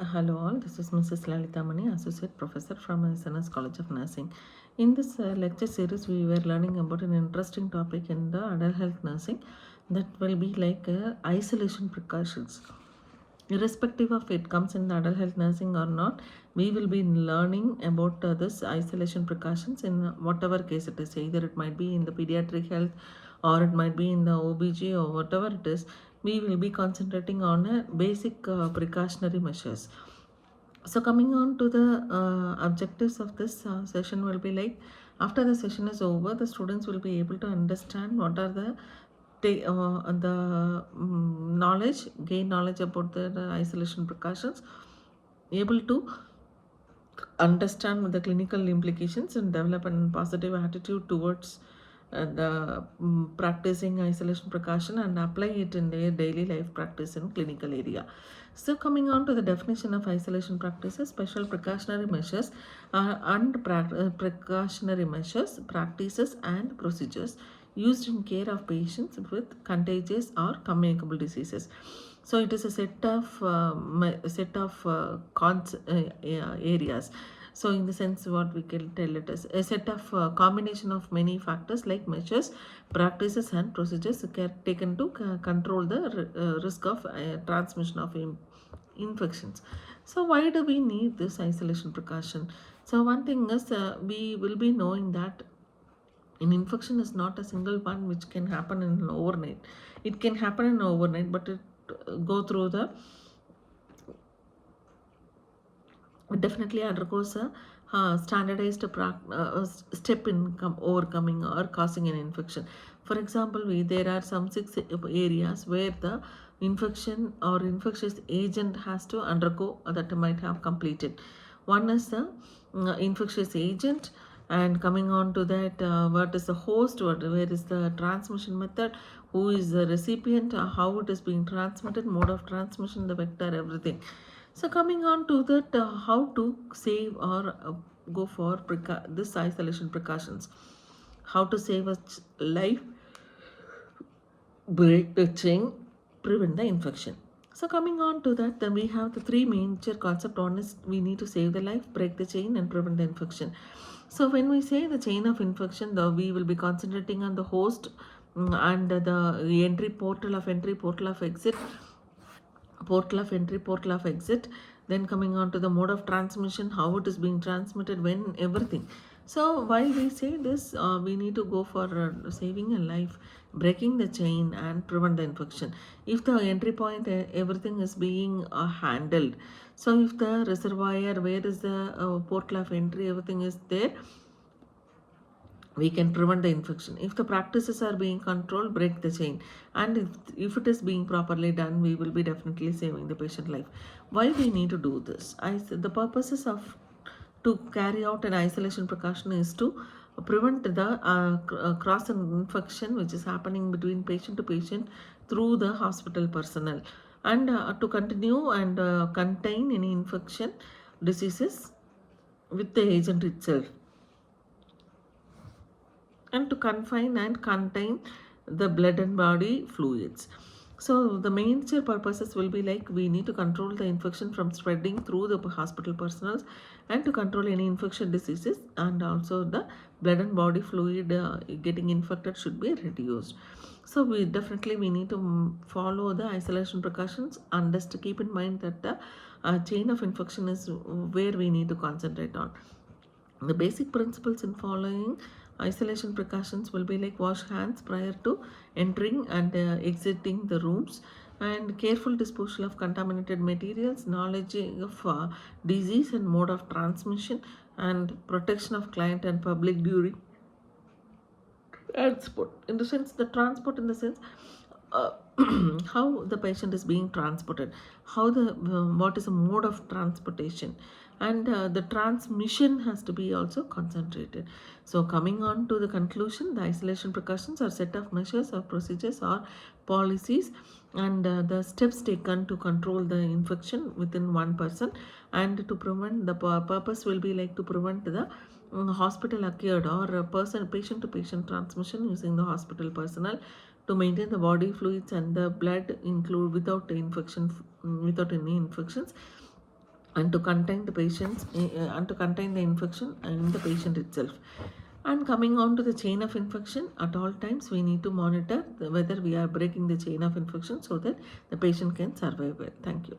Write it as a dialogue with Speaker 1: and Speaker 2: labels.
Speaker 1: Hello all, this is Mrs. Lalithamani, Associate Professor from SNS College of Nursing. In this lecture series, we were learning about an interesting topic in the adult health nursing that will be like isolation precautions. Irrespective of it comes in the adult health nursing or not, we will be learning about this isolation precautions in whatever case it is. Either it might be in the pediatric health or it might be in the OBG or whatever it is. We will be concentrating on a basic precautionary measures. So coming on to the objectives of this session will be like, after the session is over, the students will be able to understand what are the knowledge, gain knowledge about the isolation precautions, able to understand the clinical implications and develop a positive attitude towards the practicing isolation precaution and apply it in their daily life practice in clinical area. So coming on to the definition of isolation practices, special precautionary measures precautionary measures, practices and procedures used in care of patients with contagious or communicable diseases. So it is a set of areas. So in the sense, what we can tell it is a set of combination of many factors like measures, practices and procedures taken to control the risk of transmission of infections. So why do we need this isolation precaution? So one thing is, we will be knowing that an infection is not a single one which can happen in an overnight. It can happen in overnight, but it go through the definitely undergoes a standardized step in overcoming or causing an infection. For example, there are some 6 areas where the infection or infectious agent has to undergo that might have completed. One is the infectious agent, and coming on to that, what is the host, where is the transmission method, who is the recipient, how it is being transmitted, mode of transmission, the vector, everything. So coming on to that, how to save or go for this isolation precautions, how to save a life, break the chain, prevent the infection. So coming on to that, then we have the three major concept. One is we need to save the life, break the chain, and prevent the infection. So when we say the chain of infection, we will be concentrating on the host, and the entry, portal of exit, portal of entry, portal of exit. Then coming on to the mode of transmission, how it is being transmitted, when, everything. So while we say this, we need to go for saving a life, breaking the chain and prevent the infection. If the entry point, everything is being handled, so if the reservoir, where is the portal of entry, everything is there, we can prevent the infection. If the practices are being controlled, break the chain. And if it is being properly done, we will be definitely saving the patient life. Why we need to do this? The purposes of to carry out an isolation precaution is to prevent the cross infection which is happening between patient to patient through the hospital personnel, and to continue and contain any infection diseases with the agent itself, and to confine and contain the blood and body fluids. So the major purposes will be like, we need to control the infection from spreading through the hospital personnel, and to control any infection diseases, and also the blood and body fluid getting infected should be reduced. So we need to follow the isolation precautions, and just to keep in mind that the chain of infection is where we need to concentrate on. The basic principles in following isolation precautions will be like, wash hands prior to entering and exiting the rooms, and careful disposal of contaminated materials, knowledge of disease and mode of transmission, and protection of client and public during transport. In the sense, the transport in the sense, uh, how the patient is being transported, how the what is the mode of transportation, and the transmission has to be also concentrated. So coming on to the conclusion, the isolation precautions are set of measures or procedures or policies, and the steps taken to control the infection within one person, and to prevent, the purpose will be like to prevent the hospital acquired or patient to patient transmission using the hospital personnel, to maintain the body fluids and the blood include without any infections, and to contain the patients and to contain the infection in the patient itself. And coming on to the chain of infection, at all times we need to monitor whether we are breaking the chain of infection so that the patient can survive well. Thank you.